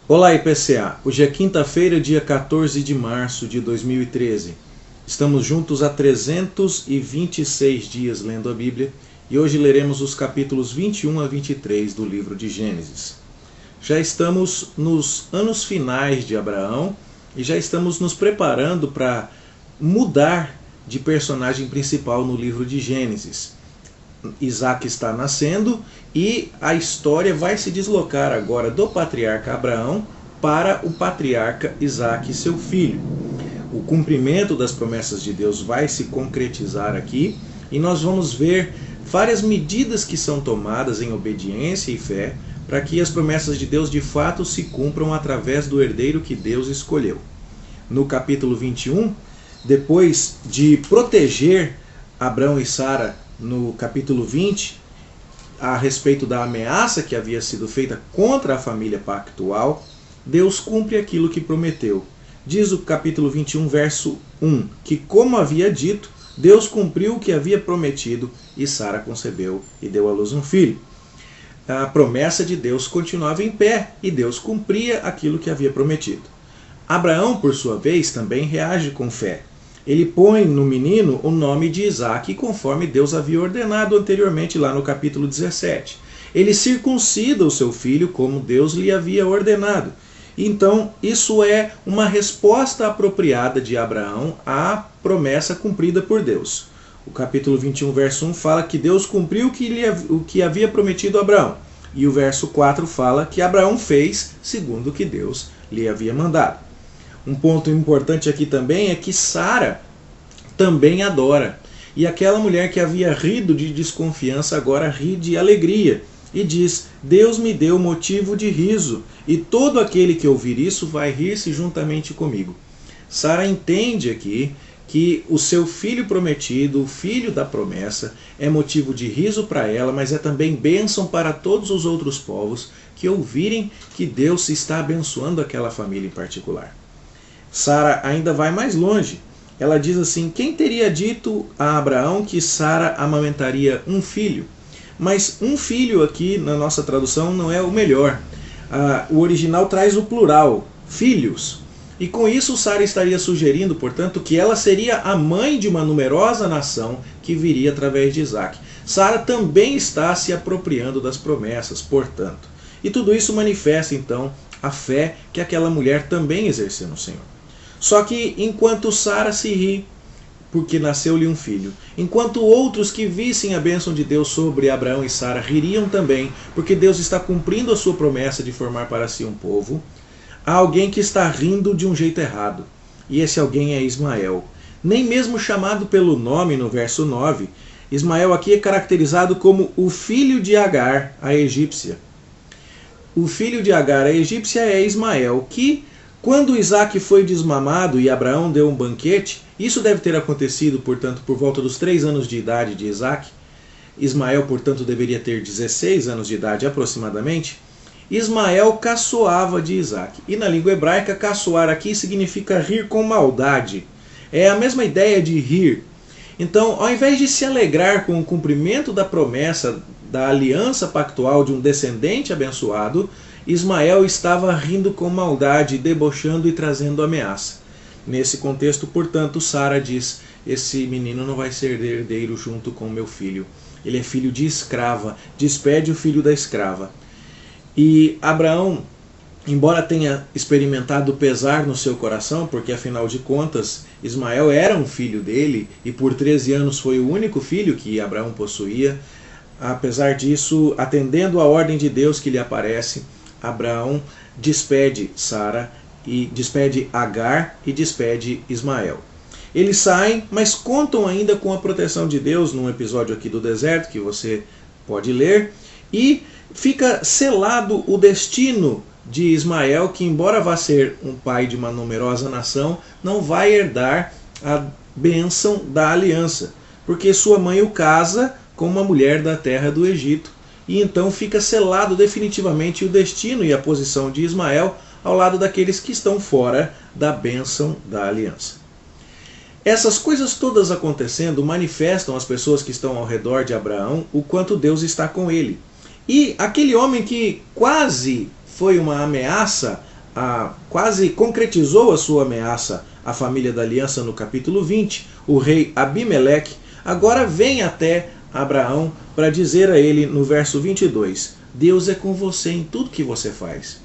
Olá, IPCA. Hoje é quinta-feira, dia 14 de março de 2013. Estamos juntos há 326 dias lendo a Bíblia e hoje leremos os capítulos 21 a 23 do livro de Gênesis. Já estamos nos anos finais de Abraão e já estamos nos preparando para mudar de personagem principal no livro de Gênesis. Isaac está nascendo e a história vai se deslocar agora do patriarca Abraão para o patriarca Isaac, seu filho. O cumprimento das promessas de Deus vai se concretizar aqui e nós vamos ver várias medidas que são tomadas em obediência e fé para que as promessas de Deus de fato se cumpram através do herdeiro que Deus escolheu. No capítulo 21, depois de proteger Abraão e Sara no capítulo 20, a respeito da ameaça que havia sido feita contra a família pactual, Deus cumpre aquilo que prometeu. Diz o capítulo 21, verso 1, que como havia dito, Deus cumpriu o que havia prometido e Sara concebeu e deu à luz um filho. A promessa de Deus continuava em pé e Deus cumpria aquilo que havia prometido. Abraão, por sua vez, também reage com fé. Ele põe no menino o nome de Isaac, conforme Deus havia ordenado anteriormente lá no capítulo 17. Ele circuncida o seu filho como Deus lhe havia ordenado. Então, isso é uma resposta apropriada de Abraão à promessa cumprida por Deus. O capítulo 21, verso 1 fala que Deus cumpriu o que havia prometido a Abraão. E o verso 4 fala que Abraão fez segundo o que Deus lhe havia mandado. Um ponto importante aqui também é que Sara também adora. E aquela mulher que havia rido de desconfiança agora ri de alegria. E diz, Deus me deu motivo de riso, e todo aquele que ouvir isso vai rir-se juntamente comigo. Sara entende aqui que o seu filho prometido, o filho da promessa, é motivo de riso para ela, mas é também bênção para todos os outros povos que ouvirem que Deus está abençoando aquela família em particular. Sara ainda vai mais longe. Ela diz assim, quem teria dito a Abraão que Sara amamentaria um filho? Mas um filho aqui na nossa tradução não é o melhor. O original traz o plural, filhos. E com isso Sara estaria sugerindo, portanto, que ela seria a mãe de uma numerosa nação que viria através de Isaac. Sara também está se apropriando das promessas, portanto. E tudo isso manifesta, então, a fé que aquela mulher também exerceu no Senhor. Só que enquanto Sara se ri, porque nasceu-lhe um filho, enquanto outros que vissem a bênção de Deus sobre Abraão e Sara ririam também, porque Deus está cumprindo a sua promessa de formar para si um povo, há alguém que está rindo de um jeito errado. E esse alguém é Ismael. Nem mesmo chamado pelo nome no verso 9, Ismael aqui é caracterizado como o filho de Agar, a egípcia. O filho de Agar, a egípcia, é Ismael, que quando Isaac foi desmamado e Abraão deu um banquete, isso deve ter acontecido, portanto, por volta dos 3 anos de idade de Isaac. Ismael, portanto, deveria ter 16 anos de idade aproximadamente. Ismael caçoava de Isaac. E na língua hebraica, caçoar aqui significa rir com maldade. É a mesma ideia de rir. Então, ao invés de se alegrar com o cumprimento da promessa, da aliança pactual de um descendente abençoado, Ismael estava rindo com maldade, debochando e trazendo ameaça. Nesse contexto, portanto, Sara diz, esse menino não vai ser herdeiro junto com meu filho. Ele é filho de escrava, despede o filho da escrava. E Abraão, embora tenha experimentado pesar no seu coração, porque afinal de contas Ismael era um filho dele e por 13 anos foi o único filho que Abraão possuía, apesar disso, atendendo à ordem de Deus que lhe aparece, Abraão despede Sara, e despede Agar e despede Ismael. Eles saem, mas contam ainda com a proteção de Deus num episódio aqui do deserto, que você pode ler, e fica selado o destino de Ismael, que embora vá ser um pai de uma numerosa nação, não vai herdar a bênção da aliança, porque sua mãe o casa com uma mulher da terra do Egito. E então fica selado definitivamente o destino e a posição de Ismael ao lado daqueles que estão fora da bênção da aliança. Essas coisas todas acontecendo manifestam às pessoas que estão ao redor de Abraão o quanto Deus está com ele. E aquele homem que quase foi uma ameaça quase concretizou a sua ameaça à família da aliança no capítulo 20, o rei Abimeleque, agora vem até Abraão para dizer a ele no verso 22, Deus é com você em tudo que você faz.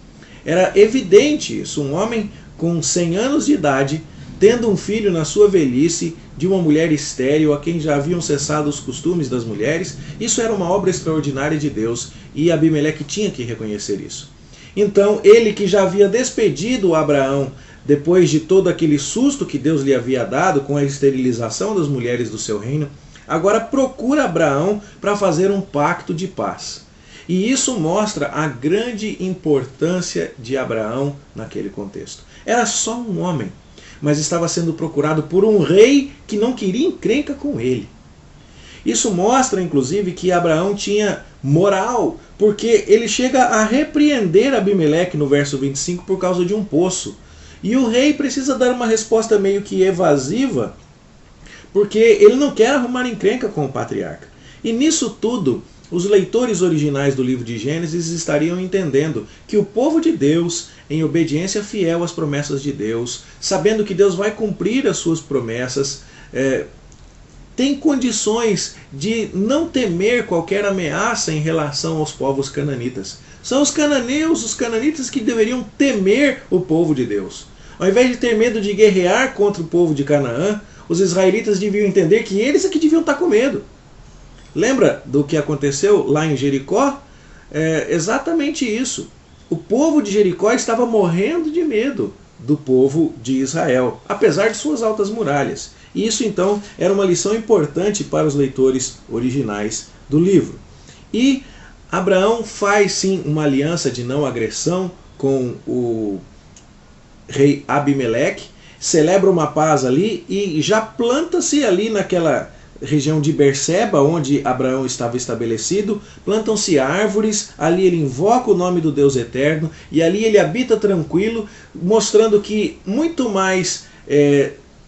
Era evidente isso, um homem com 100 anos de idade, tendo um filho na sua velhice, de uma mulher estéril, a quem já haviam cessado os costumes das mulheres, isso era uma obra extraordinária de Deus, e Abimeleque tinha que reconhecer isso. Então, ele que já havia despedido Abraão, depois de todo aquele susto que Deus lhe havia dado com a esterilização das mulheres do seu reino, agora procura Abraão para fazer um pacto de paz. E isso mostra a grande importância de Abraão naquele contexto. Era só um homem, mas estava sendo procurado por um rei que não queria encrenca com ele. Isso mostra, inclusive, que Abraão tinha moral, porque ele chega a repreender Abimeleque no verso 25 por causa de um poço. E o rei precisa dar uma resposta meio que evasiva, porque ele não quer arrumar encrenca com o patriarca. E nisso tudo, os leitores originais do livro de Gênesis estariam entendendo que o povo de Deus, em obediência fiel às promessas de Deus, sabendo que Deus vai cumprir as suas promessas, tem condições de não temer qualquer ameaça em relação aos povos cananitas. São os cananeus, os cananitas, que deveriam temer o povo de Deus. Ao invés de ter medo de guerrear contra o povo de Canaã, os israelitas deviam entender que eles é que deviam estar com medo. Lembra do que aconteceu lá em Jericó? É exatamente isso. O povo de Jericó estava morrendo de medo do povo de Israel, apesar de suas altas muralhas. E isso então era uma lição importante para os leitores originais do livro. E Abraão faz sim uma aliança de não agressão com o rei Abimeleque, celebra uma paz ali e já planta-se ali naquela região de Berseba, onde Abraão estava estabelecido, plantam-se árvores, ali ele invoca o nome do Deus Eterno, e ali ele habita tranquilo, mostrando que muito mais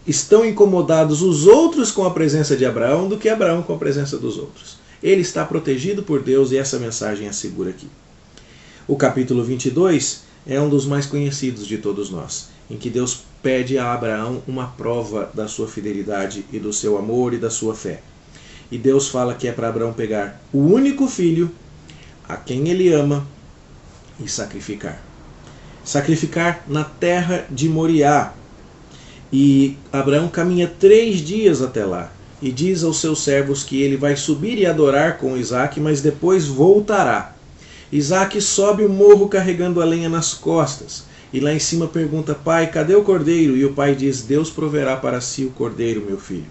estão incomodados os outros com a presença de Abraão do que Abraão com a presença dos outros. Ele está protegido por Deus e essa mensagem é segura aqui. O capítulo 22 é um dos mais conhecidos de todos nós, em que Deus pede a Abraão uma prova da sua fidelidade e do seu amor e da sua fé. E Deus fala que é para Abraão pegar o único filho, a quem ele ama, e sacrificar. Sacrificar na terra de Moriá. E Abraão caminha 3 dias até lá. E diz aos seus servos que ele vai subir e adorar com Isaac, mas depois voltará. Isaac sobe o morro carregando a lenha nas costas. E lá em cima pergunta, pai, cadê o cordeiro? E o pai diz, Deus proverá para si o cordeiro, meu filho.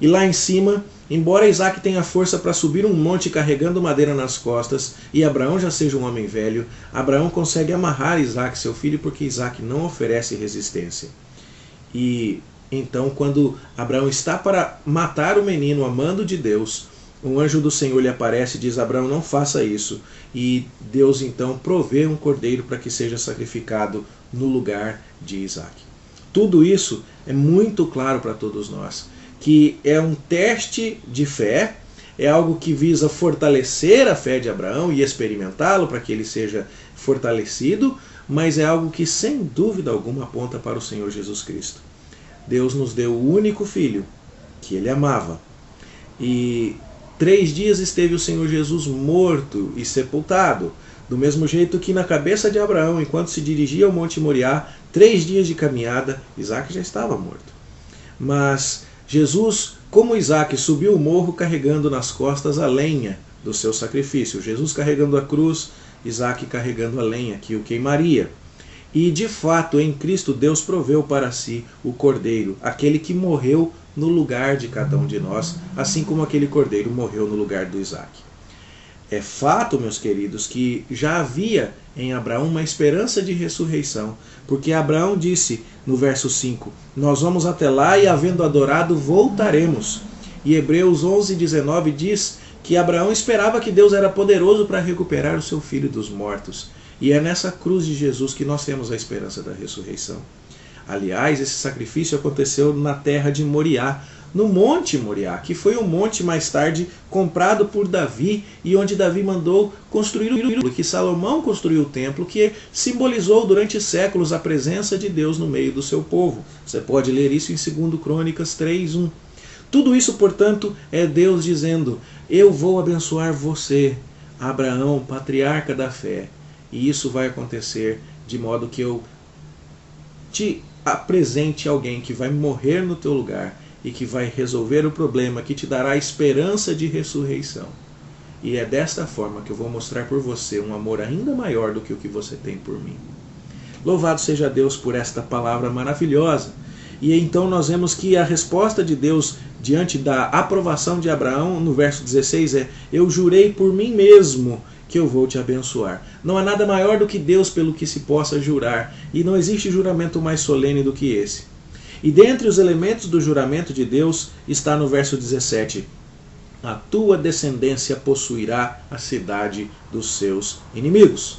E lá em cima, embora Isaac tenha força para subir um monte carregando madeira nas costas, e Abraão já seja um homem velho, Abraão consegue amarrar Isaac, seu filho, porque Isaac não oferece resistência. E então, quando Abraão está para matar o menino a mando de Deus, um anjo do Senhor lhe aparece e diz, Abraão, não faça isso. E Deus então provê um cordeiro para que seja sacrificado no lugar de Isaac. Tudo isso é muito claro para todos nós, que é um teste de fé, é algo que visa fortalecer a fé de Abraão e experimentá-lo para que ele seja fortalecido, mas é algo que sem dúvida alguma aponta para o Senhor Jesus Cristo. Deus nos deu o único filho que ele amava. E 3 dias esteve o Senhor Jesus morto e sepultado. Do mesmo jeito que na cabeça de Abraão, enquanto se dirigia ao Monte Moriá, 3 dias de caminhada, Isaac já estava morto. Mas Jesus, como Isaac, subiu o morro carregando nas costas a lenha do seu sacrifício. Jesus carregando a cruz, Isaac carregando a lenha que o queimaria. E de fato, em Cristo, Deus proveu para si o cordeiro, aquele que morreu no lugar de cada um de nós, assim como aquele cordeiro morreu no lugar do Isaac. É fato, meus queridos, que já havia em Abraão uma esperança de ressurreição, porque Abraão disse no verso 5, nós vamos até lá e havendo adorado voltaremos. E Hebreus 11:19 diz que Abraão esperava que Deus era poderoso para recuperar o seu filho dos mortos. E é nessa cruz de Jesus que nós temos a esperança da ressurreição. Aliás, esse sacrifício aconteceu na terra de Moriá, no Monte Moriá, que foi um monte mais tarde comprado por Davi e onde Davi mandou construir o templo, que Salomão construiu o templo, que simbolizou durante séculos a presença de Deus no meio do seu povo. Você pode ler isso em 2 Crônicas 3:1. Tudo isso, portanto, é Deus dizendo: eu vou abençoar você, Abraão, patriarca da fé, e isso vai acontecer de modo que eu te apresente alguém que vai morrer no teu lugar e que vai resolver o problema, que te dará esperança de ressurreição. E é desta forma que eu vou mostrar por você um amor ainda maior do que o que você tem por mim. Louvado seja Deus por esta palavra maravilhosa. E então nós vemos que a resposta de Deus diante da aprovação de Abraão, no verso 16, é: eu jurei por mim mesmo que eu vou te abençoar. Não há nada maior do que Deus pelo que se possa jurar, e não existe juramento mais solene do que esse. E dentre os elementos do juramento de Deus está no verso 17: a tua descendência possuirá a cidade dos seus inimigos.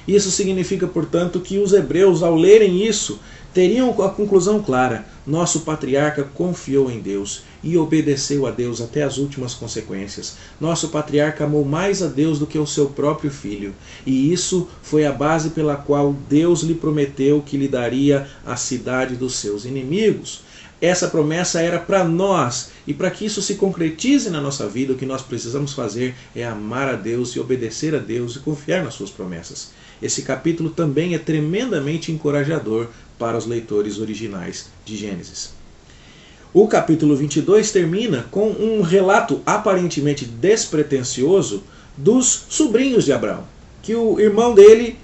Isso significa, portanto, que os hebreus, ao lerem isso, teriam a conclusão clara: nosso patriarca confiou em Deus e obedeceu a Deus até as últimas consequências. Nosso patriarca amou mais a Deus do que o seu próprio filho. E isso foi a base pela qual Deus lhe prometeu que lhe daria a cidade dos seus inimigos. Essa promessa era para nós, e para que isso se concretize na nossa vida, o que nós precisamos fazer é amar a Deus e obedecer a Deus e confiar nas suas promessas. Esse capítulo também é tremendamente encorajador para os leitores originais de Gênesis. O capítulo 22 termina com um relato aparentemente despretensioso dos sobrinhos de Abraão, que o irmão dele,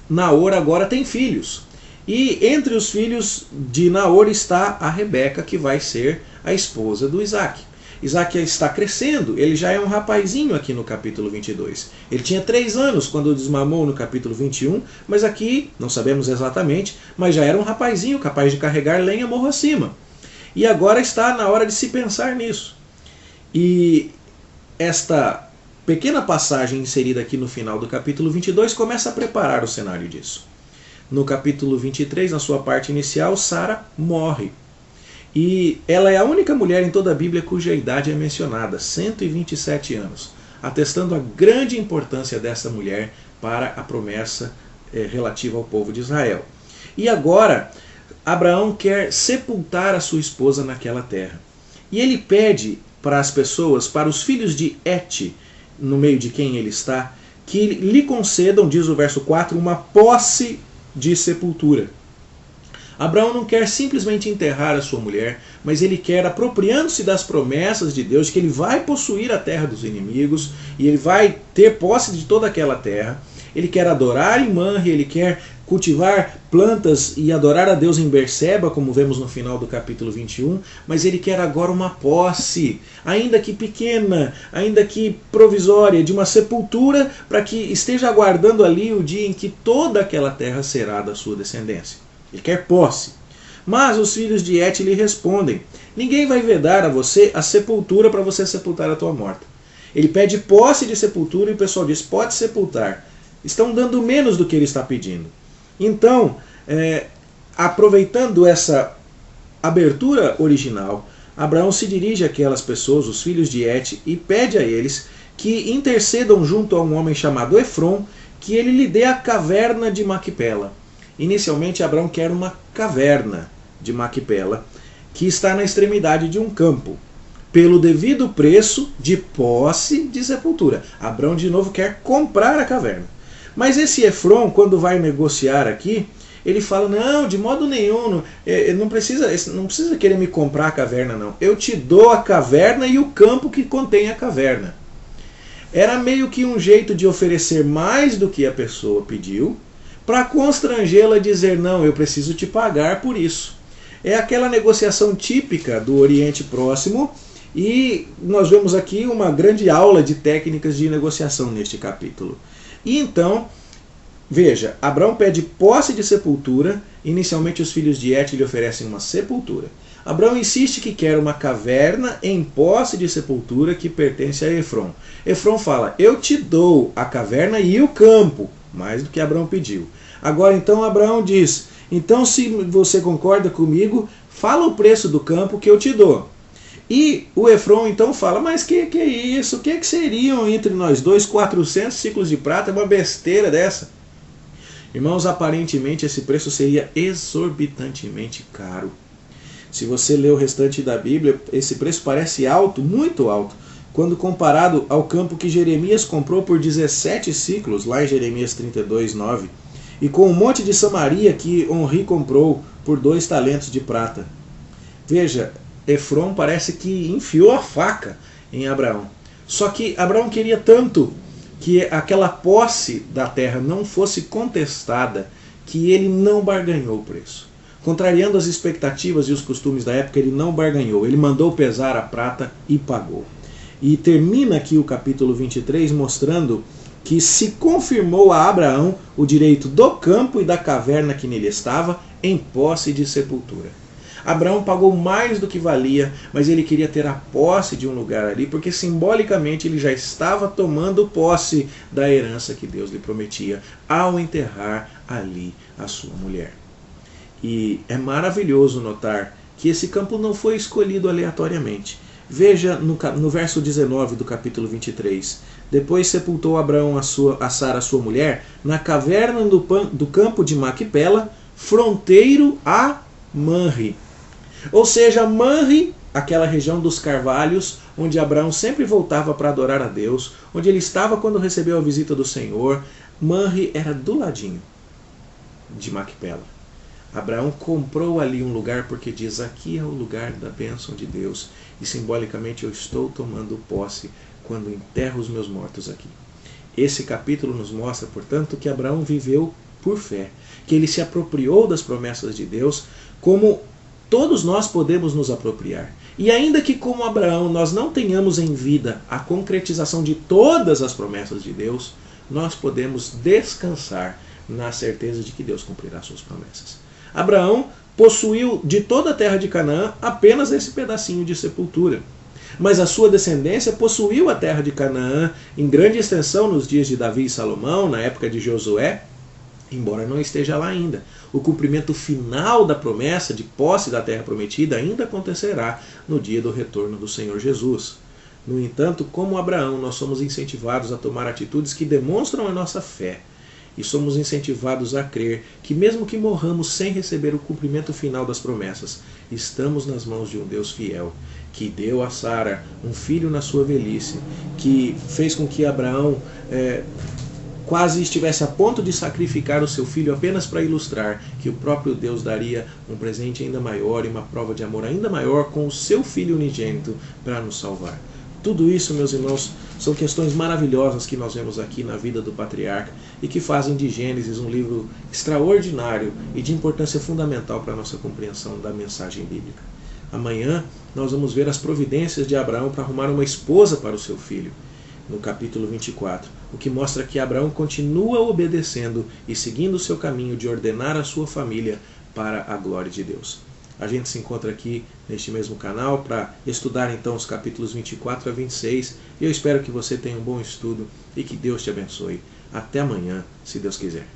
Naor, agora tem filhos. E entre os filhos de Naor está a Rebeca, que vai ser a esposa do Isaac. Isaac está crescendo, ele já é um rapazinho aqui no capítulo 22. Ele tinha 3 anos quando desmamou no capítulo 21, mas aqui, não sabemos exatamente, mas já era um rapazinho capaz de carregar lenha morro acima. E agora está na hora de se pensar nisso. E esta pequena passagem inserida aqui no final do capítulo 22 começa a preparar o cenário disso. No capítulo 23, na sua parte inicial, Sara morre. E ela é a única mulher em toda a Bíblia cuja idade é mencionada, 127 anos, atestando a grande importância dessa mulher para a promessa relativa ao povo de Israel. E agora, Abraão quer sepultar a sua esposa naquela terra. E ele pede para as pessoas, para os filhos de Et, no meio de quem ele está, que lhe concedam, diz o verso 4, uma posse de sepultura. Abraão não quer simplesmente enterrar a sua mulher, mas ele quer, apropriando-se das promessas de Deus, que ele vai possuir a terra dos inimigos, e ele vai ter posse de toda aquela terra. Ele quer adorar em Manre, ele quer cultivar plantas e adorar a Deus em Berseba, como vemos no final do capítulo 21, mas ele quer agora uma posse, ainda que pequena, ainda que provisória, de uma sepultura, para que esteja aguardando ali o dia em que toda aquela terra será da sua descendência. Ele quer posse. Mas os filhos de Et lhe respondem: ninguém vai vedar a você a sepultura para você sepultar a tua morta. Ele pede posse de sepultura e o pessoal diz: pode sepultar. Estão dando menos do que ele está pedindo. Então, aproveitando essa abertura original, Abraão se dirige àquelas pessoas, os filhos de Et, e pede a eles que intercedam junto a um homem chamado Efron, que ele lhe dê a caverna de Maquipela. Inicialmente, Abraão quer uma caverna de Maquipela, que está na extremidade de um campo, pelo devido preço de posse de sepultura. Abraão, de novo, quer comprar a caverna. Mas esse Efron, quando vai negociar aqui, ele fala: não, de modo nenhum, não precisa querer me comprar a caverna, não. Eu te dou a caverna e o campo que contém a caverna. Era meio que um jeito de oferecer mais do que a pessoa pediu, para constrangê-la a dizer: não, eu preciso te pagar por isso. É aquela negociação típica do Oriente Próximo, e nós vemos aqui uma grande aula de técnicas de negociação neste capítulo. E então, veja, Abraão pede posse de sepultura. Inicialmente os filhos de Et lhe oferecem uma sepultura. Abraão insiste que quer uma caverna em posse de sepultura que pertence a Efron. Efron fala: eu te dou a caverna e o campo, mais do que Abraão pediu. Agora então Abraão diz: então se você concorda comigo, fala o preço do campo que eu te dou. E o Efron então fala, mas que é isso? O que seriam entre nós dois 400 ciclos de prata? É uma besteira dessa. Irmãos, aparentemente esse preço seria exorbitantemente caro. Se você ler o restante da Bíblia, esse preço parece alto, muito alto, quando comparado ao campo que Jeremias comprou por 17 ciclos, lá em Jeremias 32:9, e com o monte de Samaria que Onri comprou por 2 talentos de prata. Veja, Efron parece que enfiou a faca em Abraão. Só que Abraão queria tanto que aquela posse da terra não fosse contestada, que ele não barganhou o preço. Contrariando as expectativas e os costumes da época, ele não barganhou. Ele mandou pesar a prata e pagou. E termina aqui o capítulo 23 mostrando que se confirmou a Abraão o direito do campo e da caverna que nele estava em posse de sepultura. Abraão pagou mais do que valia, mas ele queria ter a posse de um lugar ali, porque simbolicamente ele já estava tomando posse da herança que Deus lhe prometia ao enterrar ali a sua mulher. E é maravilhoso notar que esse campo não foi escolhido aleatoriamente. Veja no verso 19 do capítulo 23. Depois sepultou Abraão a Sara, sua mulher, na caverna do campo de Maquipela, fronteiro a Manre. Ou seja, Manre, aquela região dos carvalhos, onde Abraão sempre voltava para adorar a Deus, onde ele estava quando recebeu a visita do Senhor. Manre era do ladinho de Maquipela. Abraão comprou ali um lugar porque diz, aqui é o lugar da bênção de Deus, e simbolicamente eu estou tomando posse quando enterro os meus mortos aqui. Esse capítulo nos mostra, portanto, que Abraão viveu por fé, que ele se apropriou das promessas de Deus, como todos nós podemos nos apropriar. E ainda que, como Abraão, nós não tenhamos em vida a concretização de todas as promessas de Deus, nós podemos descansar na certeza de que Deus cumprirá suas promessas. Abraão possuiu de toda a terra de Canaã apenas esse pedacinho de sepultura. Mas a sua descendência possuiu a terra de Canaã em grande extensão nos dias de Davi e Salomão, na época de Josué, embora não esteja lá ainda. O cumprimento final da promessa de posse da terra prometida ainda acontecerá no dia do retorno do Senhor Jesus. No entanto, como Abraão, nós somos incentivados a tomar atitudes que demonstram a nossa fé. E somos incentivados a crer que mesmo que morramos sem receber o cumprimento final das promessas, estamos nas mãos de um Deus fiel, que deu a Sara um filho na sua velhice, que fez com que Abraão quase estivesse a ponto de sacrificar o seu filho apenas para ilustrar que o próprio Deus daria um presente ainda maior e uma prova de amor ainda maior com o seu filho unigênito para nos salvar. Tudo isso, meus irmãos, são questões maravilhosas que nós vemos aqui na vida do patriarca e que fazem de Gênesis um livro extraordinário e de importância fundamental para a nossa compreensão da mensagem bíblica. Amanhã nós vamos ver as providências de Abraão para arrumar uma esposa para o seu filho, no capítulo 24, o que mostra que Abraão continua obedecendo e seguindo o seu caminho de ordenar a sua família para a glória de Deus. A gente se encontra aqui neste mesmo canal para estudar então os capítulos 24 a 26 e eu espero que você tenha um bom estudo e que Deus te abençoe. Até amanhã, se Deus quiser.